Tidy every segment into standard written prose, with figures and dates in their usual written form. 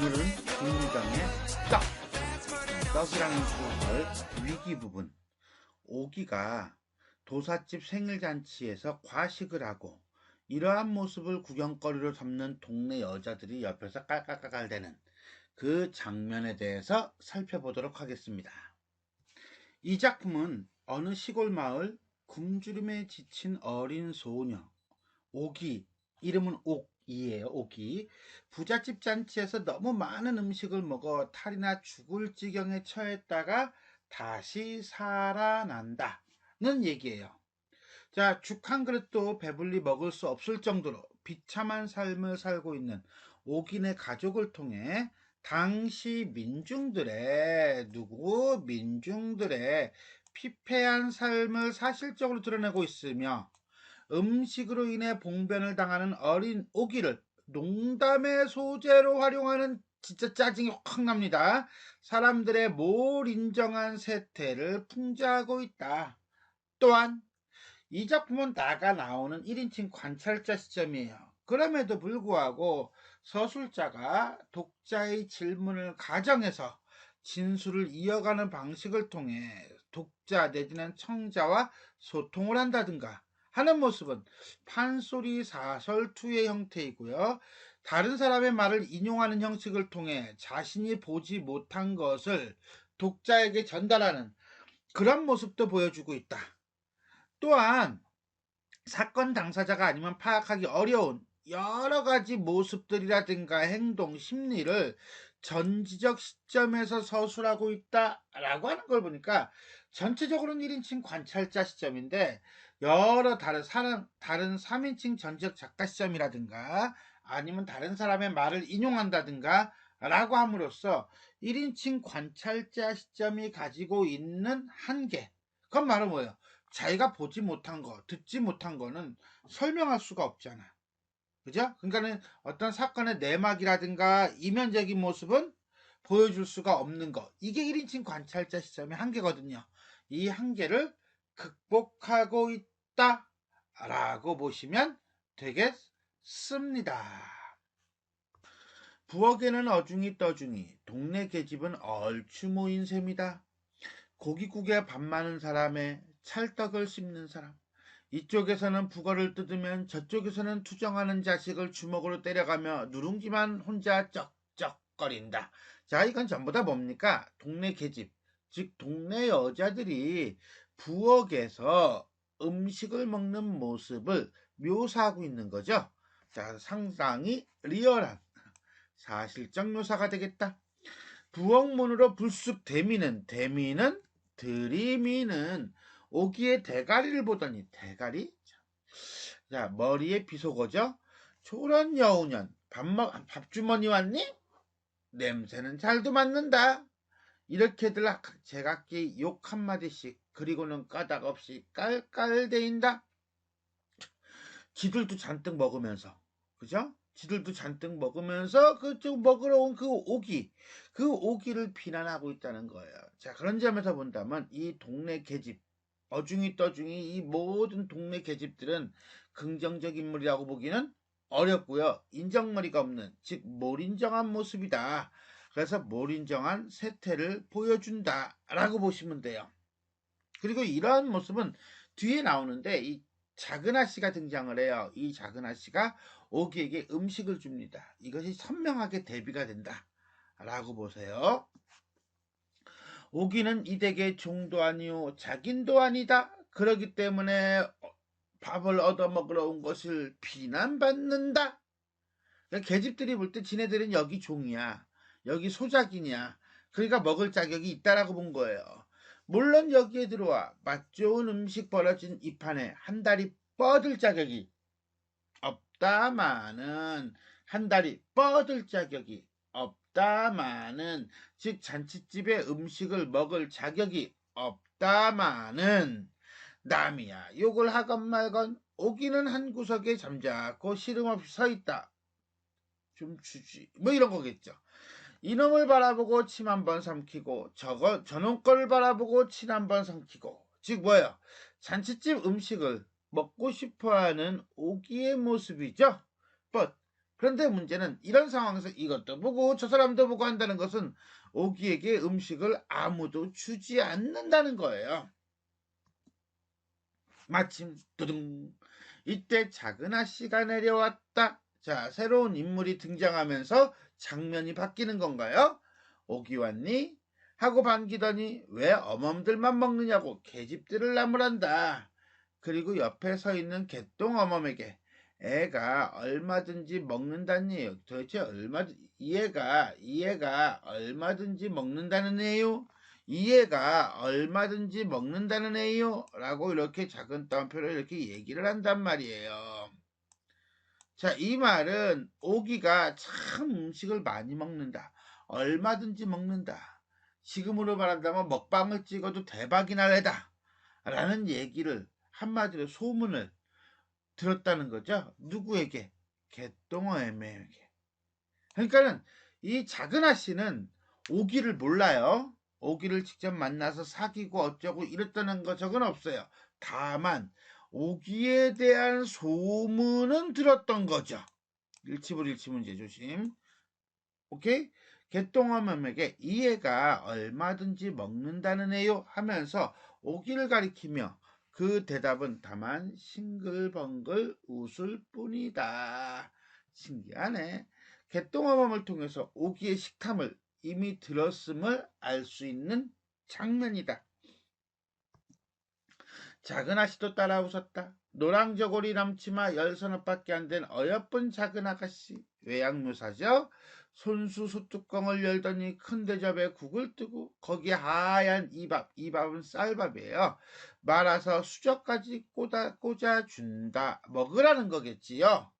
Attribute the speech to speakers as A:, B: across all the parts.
A: 오늘은 김문정의 떡이라는 소설 위기 부분. 오기가 도삿집 생일잔치에서 과식을 하고 이러한 모습을 구경거리로 삼는 동네 여자들이 옆에서 깔깔깔깔대는 그 장면에 대해서 살펴보도록 하겠습니다. 이 작품은 어느 시골 마을 굶주림에 지친 어린 소녀 오기, 이름은 옥이에요. 옥이 부잣집 잔치에서 너무 많은 음식을 먹어 탈이나 죽을 지경에 처했다가 다시 살아난다는 얘기예요. 자, 죽 한 그릇도 배불리 먹을 수 없을 정도로 비참한 삶을 살고 있는 옥인의 가족을 통해 당시 민중들의 피폐한 삶을 사실적으로 드러내고 있으며, 음식으로 인해 봉변을 당하는 어린 오기를 농담의 소재로 활용하는 진짜 짜증이 확 납니다. 사람들의 몰인정한 세태를 풍자하고 있다. 또한 이 작품은 나가 나오는 1인칭 관찰자 시점이에요. 그럼에도 불구하고 서술자가 독자의 질문을 가정해서 진술을 이어가는 방식을 통해 독자 내지는 청자와 소통을 한다든가 하는 모습은 판소리 사설투의 형태이고요. 다른 사람의 말을 인용하는 형식을 통해 자신이 보지 못한 것을 독자에게 전달하는 그런 모습도 보여주고 있다. 또한 사건 당사자가 아니면 파악하기 어려운 여러 가지 모습들이라든가 행동, 심리를 전지적 시점에서 서술하고 있다라고 하는 걸 보니까 전체적으로는 1인칭 관찰자 시점인데 여러 다른 3인칭 전지적 작가 시점이라든가 아니면 다른 사람의 말을 인용한다든가 라고 함으로써 1인칭 관찰자 시점이 가지고 있는 한계, 그건 바로 뭐예요? 자기가 보지 못한 거, 듣지 못한 거는 설명할 수가 없잖아. 그죠? 그러니까는 어떤 사건의 내막이라든가 이면적인 모습은 보여줄 수가 없는 거. 이게 1인칭 관찰자 시점의 한계거든요. 이 한계를 극복하고 있다라고 보시면 되겠습니다. 부엌에는 어중이 떠중이, 동네 계집은 얼추 모인 셈이다. 고깃국에 밥 많은 사람에 찰떡을 씹는 사람, 이쪽에서는 북어를 뜯으면 저쪽에서는 투정하는 자식을 주먹으로 때려가며 누룽지만 혼자 쩍쩍거린다. 자, 이건 전부 다 뭡니까? 동네 계집, 즉 동네 여자들이 부엌에서 음식을 먹는 모습을 묘사하고 있는 거죠. 자, 상당히 리얼한 사실적 묘사가 되겠다. 부엌 문으로 불쑥 대미는 들이미는 오기의 대가리를 보더니, 대가리? 자, 머리에 비속어죠. 저런 여우년, 밥주머니 왔니? 냄새는 잘도 맡는다. 이렇게들 제각기 욕 한마디씩, 그리고는 까닭없이 깔깔대인다. 지들도 잔뜩 먹으면서, 그죠? 지들도 잔뜩 먹으면서 그쪽 먹으러 온 그 오기를 비난하고 있다는 거예요. 자, 그런 점에서 본다면 이 동네 계집, 어중이 떠중이 이 모든 동네 계집들은 긍정적 인물이라고 보기는 어렵고요. 인정머리가 없는, 즉 몰인정한 모습이다. 그래서 몰인정한 세태를 보여준다라고 보시면 돼요. 그리고 이러한 모습은 뒤에 나오는데 이 작은 아씨가 등장을 해요. 이 작은 아씨가 오기에게 음식을 줍니다. 이것이 선명하게 대비가 된다 라고 보세요. 오기는 이 댁의 종도 아니오 자긴도 아니다. 그러기 때문에 밥을 얻어먹으러 온 것을 비난받는다. 그러니까 계집들이 볼 때 지네들은 여기 종이야, 여기 소작이냐, 그러니까 먹을 자격이 있다라고 본 거예요. 물론 여기에 들어와 맛 좋은 음식 벌어진 이 판에 한 다리 뻗을 자격이 없다마는, 한 다리 뻗을 자격이 없다마는, 즉 잔치집에 음식을 먹을 자격이 없다마는, 남이야 욕을 하건 말건 오기는 한 구석에 잠자코 시름없이 서있다. 좀 주지, 뭐 이런 거겠죠. 이놈을 바라보고 침 한 번 삼키고 저놈 거를 바라보고 침 한 번 삼키고, 즉 뭐예요? 잔치집 음식을 먹고 싶어하는 오기의 모습이죠. 그런데 문제는 이런 상황에서 이것도 보고 저 사람도 보고 한다는 것은 오기에게 음식을 아무도 주지 않는다는 거예요. 마침 두둥 이때 작은 아씨가 내려왔다. 자, 새로운 인물이 등장하면서 장면이 바뀌는 건가요? 오기 왔니? 하고 반기더니 왜 어멈들만 먹느냐고 계집들을 나무란다. 그리고 옆에 서 있는 개똥 어멈에게 애가 얼마든지 먹는다는 얘요. 도대체 이 애가 얼마든지 먹는다는 애요? 이 애가 얼마든지 먹는다는 애요? 라고 이렇게 작은 따옴표로 이렇게 얘기를 한단 말이에요. 자, 이 말은 오기가 참 음식을 많이 먹는다. 얼마든지 먹는다. 지금으로 말한다면 먹방을 찍어도 대박이 날 애다. 라는 얘기를 한마디로 소문을 들었다는 거죠. 누구에게? 개똥어애매에게. 그러니까는 이 작은 아씨는 오기를 몰라요. 오기를 직접 만나서 사귀고 어쩌고 이랬다는 거 적은 없어요. 다만 오기에 대한 소문은 들었던 거죠. 일치불일치 문제 조심. 오케이? 개똥어멈에게 이 애가 얼마든지 먹는다는 애요 하면서 오기를 가리키며 그 대답은 다만 싱글벙글 웃을 뿐이다. 신기하네. 개똥어멈을 통해서 오기의 식탐을 이미 들었음을 알 수 있는 장면이다. 작은 아씨도 따라 웃었다. 노랑저고리 남치마 10서너 밖에 안 된 어여쁜 작은 아가씨. 외양묘사죠? 손수 소뚜껑을 열더니 큰 대접에 국을 뜨고 거기에 하얀 이 밥은 쌀밥이에요. 말아서 수저까지 꽂아준다. 먹으라는 거겠지요.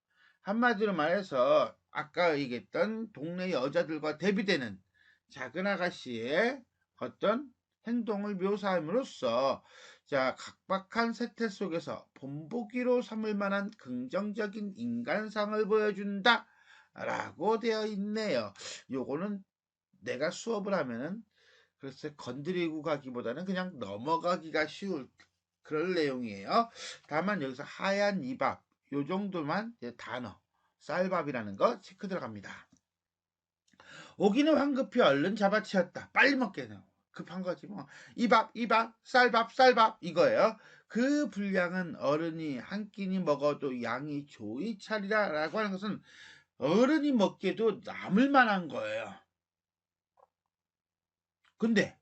A: 한마디로 말해서 아까 얘기했던 동네 여자들과 대비되는 작은 아가씨의 어떤 행동을 묘사함으로써 자, 각박한 세태 속에서 본보기로 삼을 만한 긍정적인 인간상을 보여준다 라고 되어 있네요. 요거는 내가 수업을 하면은 글쎄 건드리고 가기보다는 그냥 넘어가기가 쉬울 그런 내용이에요. 다만 여기서 하얀 이밥 요 정도만 단어 쌀밥이라는 거 체크 들어갑니다. 오기는 황급히 얼른 잡아치웠다. 빨리 먹게 해요. 급한 거지 뭐. 이밥 쌀밥 이거예요. 그 분량은 어른이 한 끼니 먹어도 양이 조이 차리라 라고 하는 것은 어른이 먹기에도 남을 만한 거예요. 근데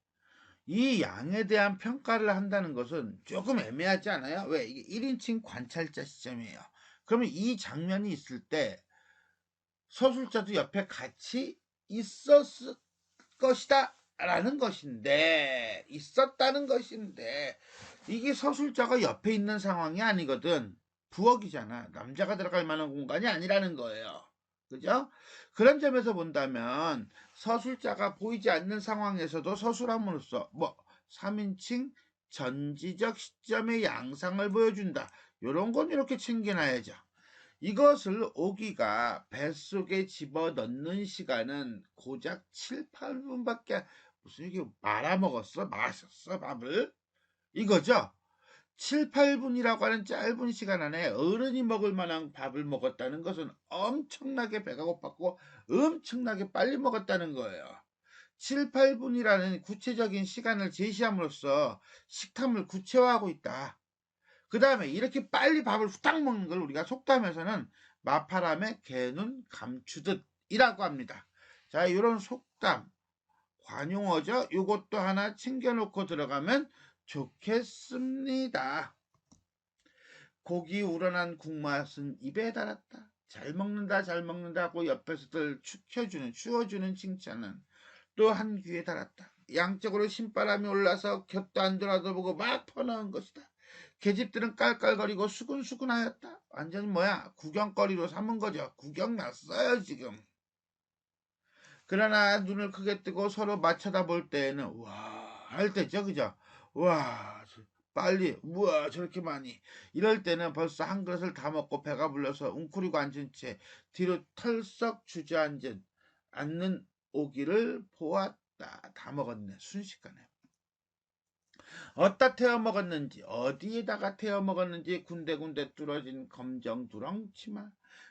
A: 이 양에 대한 평가를 한다는 것은 조금 애매하지 않아요? 왜? 이게 1인칭 관찰자 시점이에요. 그러면 이 장면이 있을 때 서술자도 옆에 같이 있었을 것이다 라는 것인데 있었다는 것인데 이게 서술자가 옆에 있는 상황이 아니거든. 부엌이잖아. 남자가 들어갈 만한 공간이 아니라는 거예요. 그죠? 그런 점에서 본다면 서술자가 보이지 않는 상황에서도 서술함으로써 3인칭 전지적 시점의 양상을 보여준다. 요런 건 이렇게 챙겨놔야죠. 이것을 오기가 뱃속에 집어넣는 시간은 고작 7, 8분밖에 무슨 이게 말아먹었어? 마셨어? 밥을? 이거죠? 7, 8분이라고 하는 짧은 시간 안에 어른이 먹을 만한 밥을 먹었다는 것은 엄청나게 배가 고팠고 엄청나게 빨리 먹었다는 거예요. 7, 8분이라는 구체적인 시간을 제시함으로써 식탐을 구체화하고 있다. 그 다음에 이렇게 빨리 밥을 후딱 먹는 걸 우리가 속담에서는 마파람에 개눈 감추듯 이라고 합니다. 자, 이런 속담, 관용어죠. 이것도 하나 챙겨놓고 들어가면 좋겠습니다. 고기 우러난 국맛은 입에 달았다. 잘 먹는다 하고 옆에서들 추워주는 칭찬은 또 한 귀에 달았다. 양쪽으로 신바람이 올라서 곁도 안 돌아다보고 막 퍼나온 것이다. 계집들은 깔깔거리고 수근수근하였다. 완전히 구경거리로 삼은 거죠. 구경 났어요 지금. 그러나 눈을 크게 뜨고 서로 맞춰다 볼 때에는 우와 할 때죠. 그죠? 우와 빨리 우와 저렇게 많이 이럴 때는 벌써 한 그릇을 다 먹고 배가 불러서 웅크리고 앉은 채 뒤로 털썩 주저앉는 오기를 보았다. 다 먹었네 순식간에. 어디다 태워 먹었는지, 어디에다가 태워 먹었는지 군데군데 뚫어진 검정 두렁치마.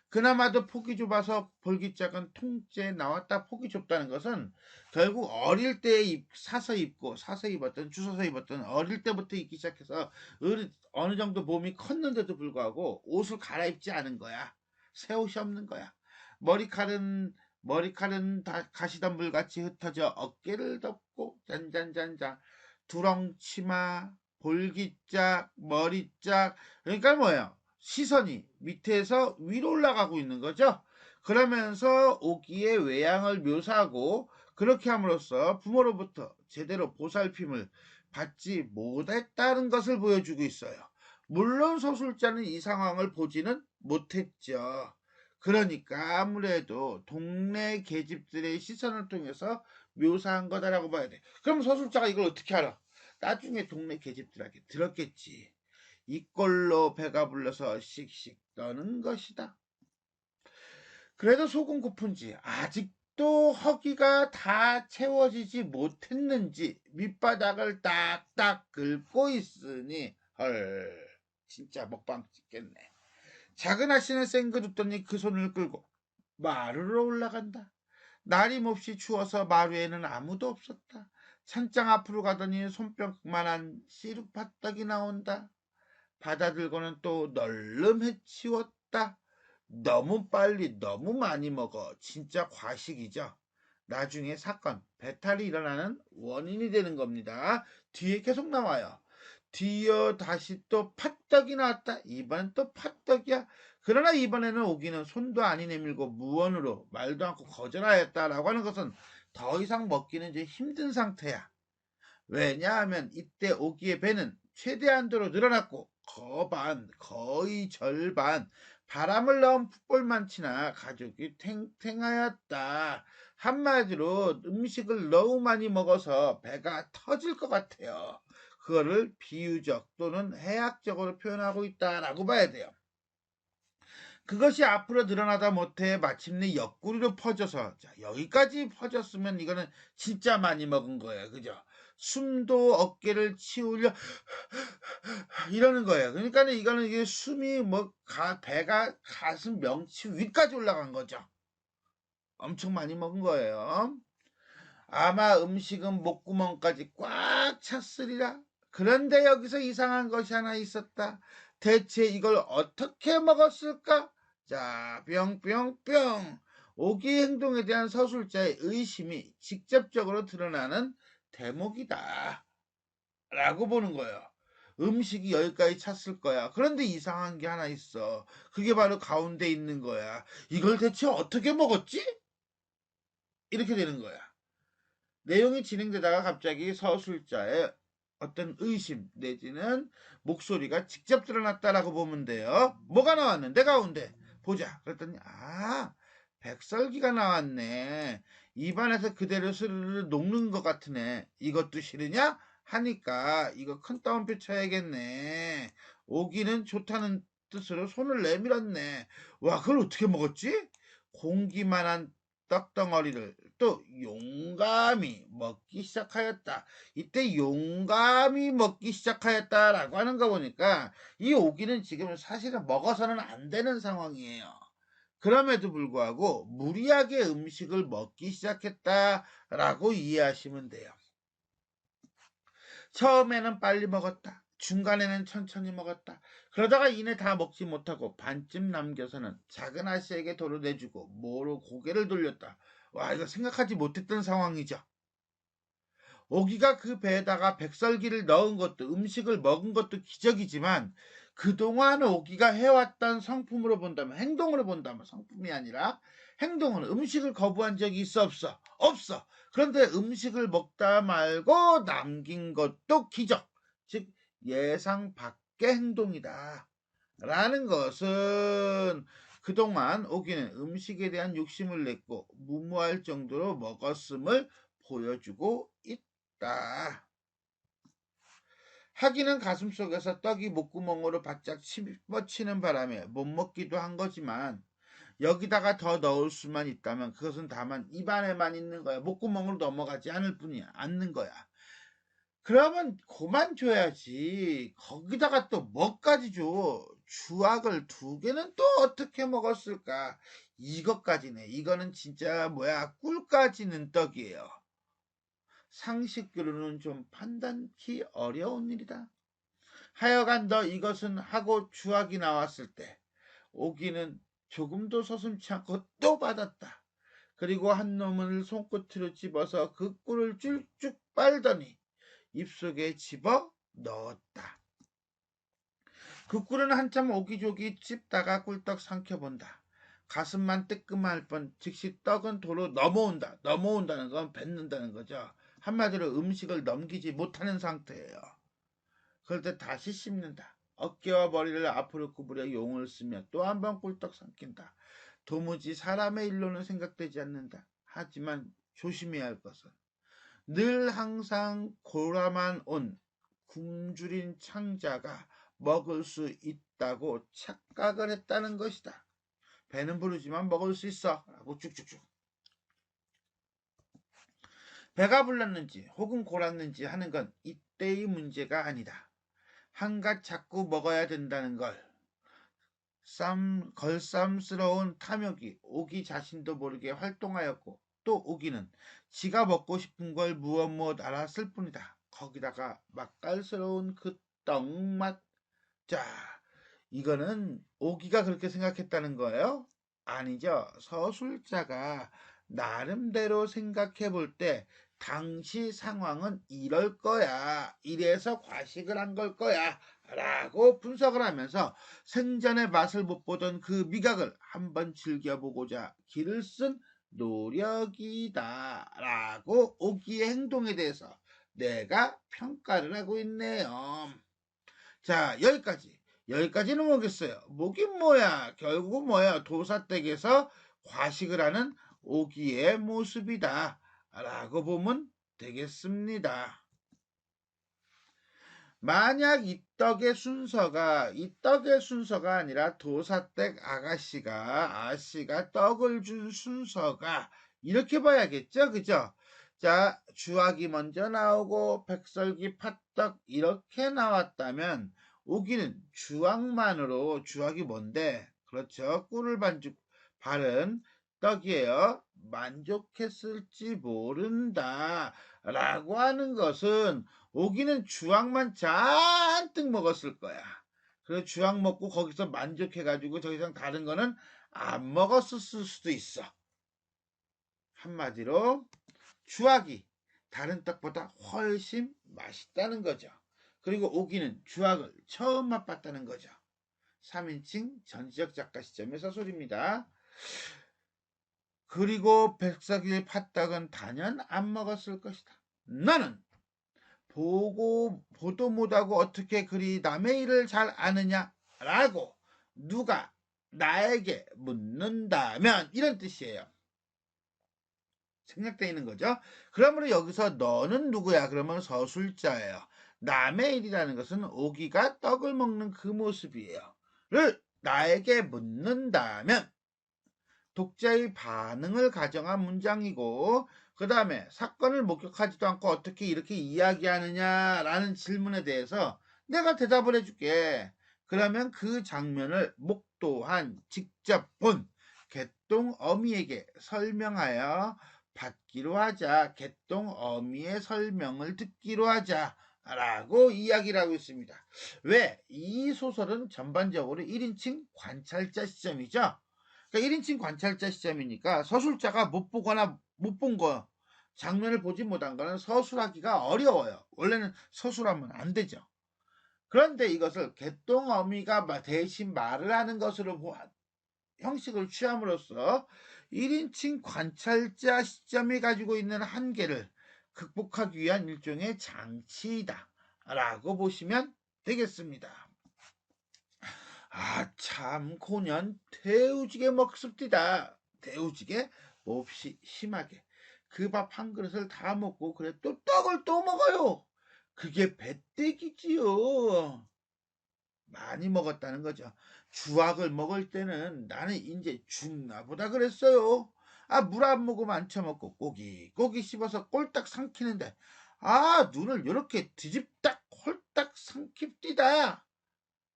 A: 그나마도 폭이 좁아서 볼기짝은 통째에 나왔다. 폭이 좁다는 것은 결국 어릴 때 사서 입고 사서 입었던 주워서 입었던 어릴 때부터 입기 시작해서 어느 정도 몸이 컸는데도 불구하고 옷을 갈아입지 않은 거야. 새 옷이 없는 거야. 머리칼은 다 가시덤불같이 흩어져 어깨를 덮고 잔잔잔잔 두렁치마, 볼기짝, 머리짝. 그러니까 뭐예요? 시선이 밑에서 위로 올라가고 있는 거죠. 그러면서 오기의 외양을 묘사하고 그렇게 함으로써 부모로부터 제대로 보살핌을 받지 못했다는 것을 보여주고 있어요. 물론 소술자는 이 상황을 보지는 못했죠. 그러니까 아무래도 동네 계집들의 시선을 통해서 묘사한 거다라고 봐야 돼. 그럼 소술자가 이걸 어떻게 알아? 나중에 동네 계집들에게 들었겠지. 이꼴로 배가 불러서 씩씩 떠는 것이다. 그래도 속은 고픈지 아직도 허기가 다 채워지지 못했는지 밑바닥을 딱딱 긁고 있으니 헐 진짜 먹방 찍겠네. 작은 아씨는 생긋 웃더니 그 손을 끌고 마루로 올라간다. 날이 몹시 추워서 마루에는 아무도 없었다. 찬장 앞으로 가더니 손뼉만한 씨름팥떡이 나온다. 받아들고는 또 널름 해치웠다. 너무 빨리 너무 많이 먹어. 진짜 과식이죠. 나중에 사건, 배탈이 일어나는 원인이 되는 겁니다. 뒤에 계속 나와요. 뒤이어 다시 또 팥떡이 나왔다. 이번엔 또 팥떡이야. 그러나 이번에는 오기는 손도 아니 내밀고 무언으로 말도 않고 거절하였다라고 하는 것은 더 이상 먹기는 이제 힘든 상태야. 왜냐하면 이때 오기의 배는 최대한도로 늘어났고 거의 절반 바람을 넣은 풋볼만치나 가죽이 탱탱하였다. 한마디로 음식을 너무 많이 먹어서 배가 터질 것 같아요. 그거를 비유적 또는 해학적으로 표현하고 있다라고 봐야 돼요. 그것이 앞으로 늘어나다 못해 마침내 옆구리로 퍼져서 여기까지 퍼졌으면 이거는 진짜 많이 먹은 거예요. 그죠? 숨도 어깨를 치우려 이러는 거예요. 그러니까 이거는 이게 숨이 배가 가슴 명치 위까지 올라간 거죠. 엄청 많이 먹은 거예요. 아마 음식은 목구멍까지 꽉 찼으리라. 그런데 여기서 이상한 것이 하나 있었다. 대체 이걸 어떻게 먹었을까? 자, 뿅뿅뿅. 오기의 행동에 대한 서술자의 의심이 직접적으로 드러나는 대목이다. 라고 보는 거예요. 음식이 여기까지 찼을 거야. 그런데 이상한 게 하나 있어. 그게 바로 가운데 있는 거야. 이걸 대체 어떻게 먹었지? 이렇게 되는 거야. 내용이 진행되다가 갑자기 서술자의 어떤 의심 내지는 목소리가 직접 드러났다라고 보면 돼요. 뭐가 나왔는데 가운데 보자. 그랬더니 백설기가 나왔네. 입안에서 그대로 스르르 녹는 것 같으네. 이것도 싫으냐? 하니까 이거 큰 따옴표 쳐야겠네. 오기는 좋다는 뜻으로 손을 내밀었네. 와, 그걸 어떻게 먹었지? 공기만한 떡덩어리를 또 용감히 먹기 시작하였다. 이때 용감히 먹기 시작하였다라고 하는 거 보니까 이 오기는 지금 사실은 먹어서는 안 되는 상황이에요. 그럼에도 불구하고 무리하게 음식을 먹기 시작했다라고 이해하시면 돼요. 처음에는 빨리 먹었다. 중간에는 천천히 먹었다. 그러다가 이내 다 먹지 못하고 반쯤 남겨서는 작은 아씨에게 도로 내주고 모로 고개를 돌렸다. 와, 이거 생각하지 못했던 상황이죠. 오기가 그 배에다가 백설기를 넣은 것도 음식을 먹은 것도 기적이지만 그동안 오기가 해왔던 성품으로 본다면 행동으로 본다면 성품이 아니라 행동은 음식을 거부한 적이 있어 없어? 없어. 그런데 음식을 먹다 말고 남긴 것도 기적. 즉 예상 밖의 행동이다. 라는 것은 그동안 오기는 음식에 대한 욕심을 냈고 무모할 정도로 먹었음을 보여주고 있다. 하기는 가슴속에서 떡이 목구멍으로 바짝 씹어치는 바람에 못 먹기도 한 거지만 여기다가 더 넣을 수만 있다면 그것은 다만 입안에만 있는 거야. 목구멍으로 넘어가지 않을 뿐이야. 않는 거야. 그러면 그만 줘야지. 거기다가 또 뭐까지 줘? 주악을 2개는 또 어떻게 먹었을까? 이것까지네. 이거는 진짜 뭐야, 꿀까지는 떡이에요. 상식으로는 좀 판단키 어려운 일이다. 하여간 너 이것은 하고 주악이 나왔을 때 오기는 조금도 서슴지 않고 또 받았다. 그리고 한 놈을 손끝으로 집어서 그 꿀을 쭉쭉 빨더니 입속에 집어 넣었다. 그 꿀은 한참 오기조기 찝다가 꿀떡 삼켜본다. 가슴만 뜨끔할 뻔. 즉시 떡은 도로 넘어온다. 넘어온다는 건 뱉는다는 거죠. 한마디로 음식을 넘기지 못하는 상태예요. 그럴 때 다시 씹는다. 어깨와 머리를 앞으로 구부려 용을 쓰며 또 한 번 꿀떡 삼킨다. 도무지 사람의 일로는 생각되지 않는다. 하지만 조심해야 할 것은 늘 항상 고라만 온 굶주린 창자가 먹을 수 있다고 착각을 했다는 것이다. 배는 부르지만 먹을 수 있어 라고 쭉쭉쭉. 배가 불렀는지 혹은 골았는지 하는 건 이때의 문제가 아니다. 한갓 자꾸 먹어야 된다는 걸 걸쌈스러운 탐욕이 오기 자신도 모르게 활동하였고 또 오기는 지가 먹고 싶은 걸 무엇 알았을 뿐이다. 거기다가 맛깔스러운 그 떡맛. 자, 이거는 오기가 그렇게 생각했다는 거예요? 아니죠. 서술자가 나름대로 생각해 볼 때 당시 상황은 이럴 거야. 이래서 과식을 한 걸 거야. 라고 분석을 하면서 생전에 맛을 못 보던 그 미각을 한번 즐겨보고자 길을 쓴 노력이다. 라고 오기의 행동에 대해서 내가 평가를 하고 있네요. 자, 여기까지는 뭐겠어요? 뭐긴 뭐야. 결국은 뭐야. 도사댁에서 과식을 하는 오기의 모습이다. 라고 보면 되겠습니다. 만약 이 떡의 순서가 아니라 도사댁 아씨가 떡을 준 순서가 이렇게 봐야겠죠? 그죠? 자, 주악이 먼저 나오고 백설기 팥떡 이렇게 나왔다면 오기는 주악이 뭔데? 그렇죠. 꿀을 바른 떡이에요. 만족했을지 모른다. 라고 하는 것은 오기는 주악만 잔뜩 먹었을 거야. 그래서 주악 먹고 거기서 만족해가지고 더 이상 다른 거는 안 먹었을 수도 있어. 한마디로 주악이 다른 떡보다 훨씬 맛있다는 거죠. 그리고 오기는 주악을 처음 맛봤다는 거죠. 3인칭 전지적 작가 시점에서 소리입니다. 그리고 백석일 팥떡은 단연 안 먹었을 것이다. 너는 보도 못하고 어떻게 그리 남의 일을 잘 아느냐? 라고 누가 나에게 묻는다면 이런 뜻이에요. 생략되어 있는 거죠. 그러므로 여기서 너는 누구야? 그러면 서술자예요. 남의 일이라는 것은 오기가 떡을 먹는 그 모습이에요. 를 나에게 묻는다면 독자의 반응을 가정한 문장이고 그 다음에 사건을 목격하지도 않고 어떻게 이렇게 이야기하느냐라는 질문에 대해서 내가 대답을 해줄게. 그러면 그 장면을 목도한 직접 본 개똥 어미에게 설명하여 받기로 하자. 개똥 어미의 설명을 듣기로 하자. 라고 이야기를 하고 있습니다. 왜? 이 소설은 전반적으로 1인칭 관찰자 시점이죠. 그러니까 1인칭 관찰자 시점이니까 서술자가 못 보거나 못 본 거, 장면을 보지 못한 거는 서술하기가 어려워요. 원래는 서술하면 안 되죠. 그런데 이것을 개똥어미가 대신 말을 하는 것으로 형식을 취함으로써 1인칭 관찰자 시점이 가지고 있는 한계를 극복하기 위한 일종의 장치이다. 라고 보시면 되겠습니다. 참 고년 대우지게 먹습디다. 대우지게 몹시 심하게 그 밥 한 그릇을 다 먹고 그래 또 떡을 또 먹어요. 그게 배때기지요. 많이 먹었다는 거죠. 주악을 먹을 때는 나는 이제 죽나 보다 그랬어요. 물 한 모금 안 처먹고 고기 씹어서 꼴딱 삼키는데 아, 눈을 이렇게 뒤집딱 홀딱 삼킵디다.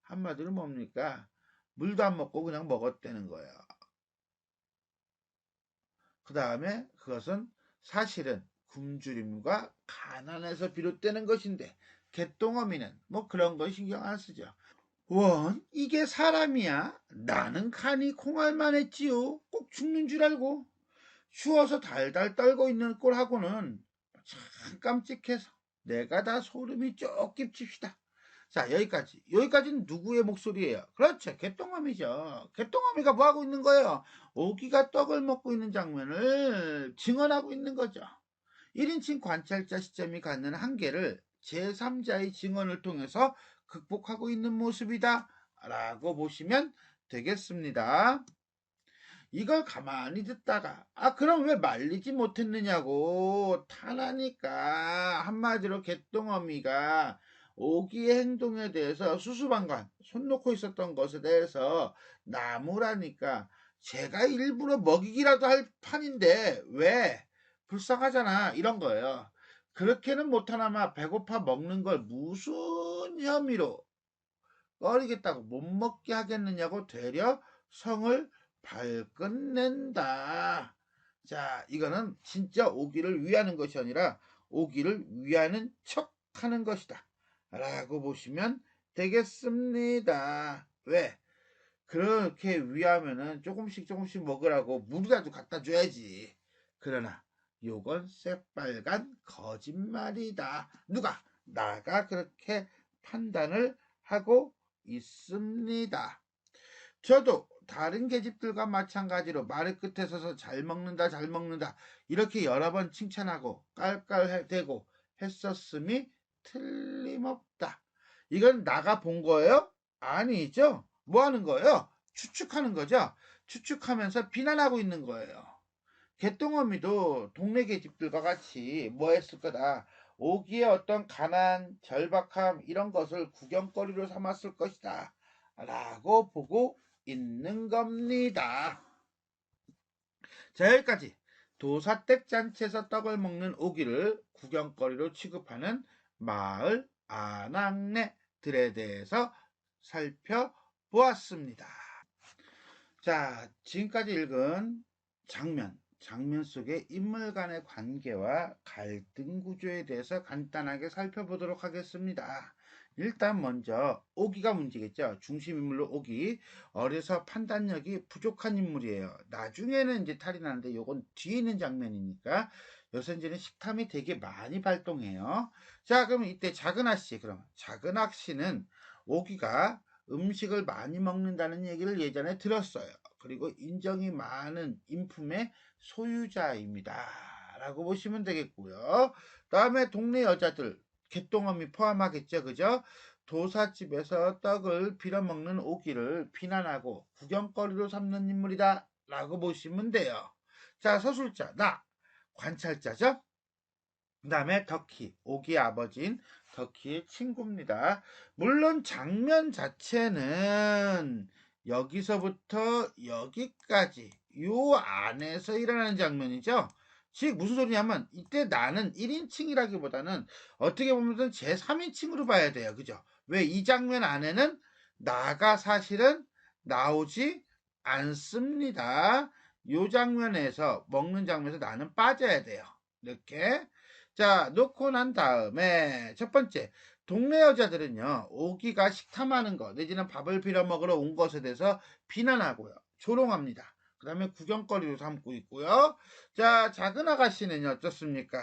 A: 한마디로 뭡니까? 물도 안 먹고 그냥 먹었다는 거예요. 그 다음에 그것은 사실은 굶주림과 가난에서 비롯되는 것인데 개똥어미는 뭐 그런 거 신경 안 쓰죠. 원, 이게 사람이야? 나는 간이 콩알만 했지요. 꼭 죽는 줄 알고. 추워서 달달 떨고 있는 꼴하고는 참 깜찍해서 내가 다 소름이 쭉 끼칩시다. 자, 여기까지. 여기까지는 누구의 목소리예요? 그렇죠. 개똥어미죠. 개똥어미가 뭐 하고 있는 거예요? 오기가 떡을 먹고 있는 장면을 증언하고 있는 거죠. 1인칭 관찰자 시점이 갖는 한계를 제3자의 증언을 통해서 극복하고 있는 모습이다. 라고 보시면 되겠습니다. 이걸 가만히 듣다가 그럼 왜 말리지 못했느냐고 탄하니까 한마디로 개똥어미가 오기의 행동에 대해서 수수방관 손 놓고 있었던 것에 대해서 나무라니까 제가 일부러 먹이기라도 할 판인데 왜 불쌍하잖아 이런 거예요. 그렇게는 못하나마 배고파 먹는 걸 무슨 혐의로 꺼리겠다고 못 먹게 하겠느냐고 되려 성을 발끝낸다. 자, 이거는 진짜 오기를 위하는 것이 아니라 오기를 위하는 척 하는 것이다. 라고 보시면 되겠습니다. 왜? 그렇게 위하면은 조금씩 먹으라고 물이라도 갖다 줘야지. 그러나 요건 새빨간 거짓말이다. 누가? 나가 그렇게 판단을 하고 있습니다. 저도 다른 계집들과 마찬가지로 말의 끝에 서서 잘 먹는다 이렇게 여러 번 칭찬하고 깔깔대고 했었음이 틀림없다. 이건 나가 본 거예요? 아니죠. 뭐 하는 거예요? 추측하는 거죠. 추측하면서 비난하고 있는 거예요. 개똥어미도 동네 계집들과 같이 뭐 했을 거다. 오기의 어떤 가난, 절박함 이런 것을 구경거리로 삼았을 것이다. 라고 보고 있는 겁니다. 자, 여기까지 도사댁 잔치에서 떡을 먹는 오기를 구경거리로 취급하는 마을 아낙네들에 대해서 살펴보았습니다. 자, 지금까지 읽은 장면 속의 인물 간의 관계와 갈등 구조에 대해서 간단하게 살펴보도록 하겠습니다. 일단 먼저 오기가 문제겠죠. 중심 인물로 오기. 어려서 판단력이 부족한 인물이에요. 나중에는 이제 탈이 나는데 요건 뒤에 있는 장면이니까 여선지는 식탐이 되게 많이 발동해요. 자, 그럼 이때 작은아씨, 그럼 작은아씨는 오기가 음식을 많이 먹는다는 얘기를 예전에 들었어요. 그리고 인정이 많은 인품의 소유자입니다. 라고 보시면 되겠고요. 다음에 동네 여자들, 개똥어미 포함하겠죠. 그죠? 도사집에서 떡을 빌어먹는 오기를 비난하고 구경거리로 삼는 인물이다. 라고 보시면 돼요. 자, 서술자, 나, 관찰자죠? 그 다음에 덕희, 오기의 아버지인 덕희의 친구입니다. 물론 장면 자체는 여기서부터 여기까지 요 안에서 일어나는 장면이죠. 즉 무슨 소리냐면 이때 나는 1인칭이라기보다는 어떻게 보면 제3인칭으로 봐야 돼요. 그죠? 왜 이 장면 안에는 나가 사실은 나오지 않습니다. 요 장면에서 먹는 장면에서 나는 빠져야 돼요. 이렇게 자 놓고 난 다음에 첫 번째 동네 여자들은요 오기가 식탐하는 것 내지는 밥을 빌어먹으러 온 것에 대해서 비난하고요 조롱합니다. 그 다음에 구경거리로 삼고 있고요. 자 작은 아가씨는요 어떻습니까?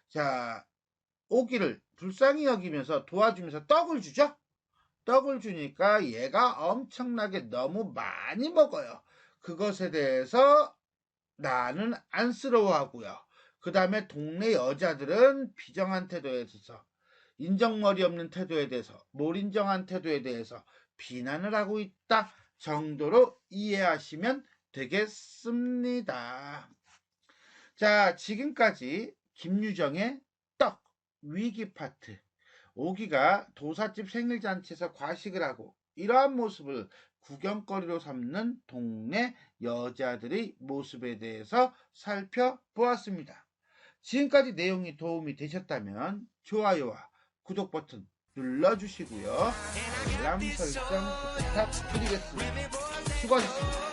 A: 자 오기를 불쌍히 여기면서 도와주면서 떡을 주죠. 떡을 주니까 얘가 엄청나게 너무 많이 먹어요. 그것에 대해서 나는 안쓰러워하고요. 그 다음에 동네 여자들은 비정한 태도에 있어서 인정머리 없는 태도에 대해서 몰인정한 태도에 대해서 비난을 하고 있다 정도로 이해하시면 되겠습니다. 자 지금까지 김유정의 떡 위기 파트 오기가 도사집 생일잔치에서 과식을 하고 이러한 모습을 구경거리로 삼는 동네 여자들의 모습에 대해서 살펴보았습니다. 지금까지 내용이 도움이 되셨다면 좋아요와 구독 버튼 눌러주시고요. 알람 설정 부탁드리겠습니다. 수고하셨습니다.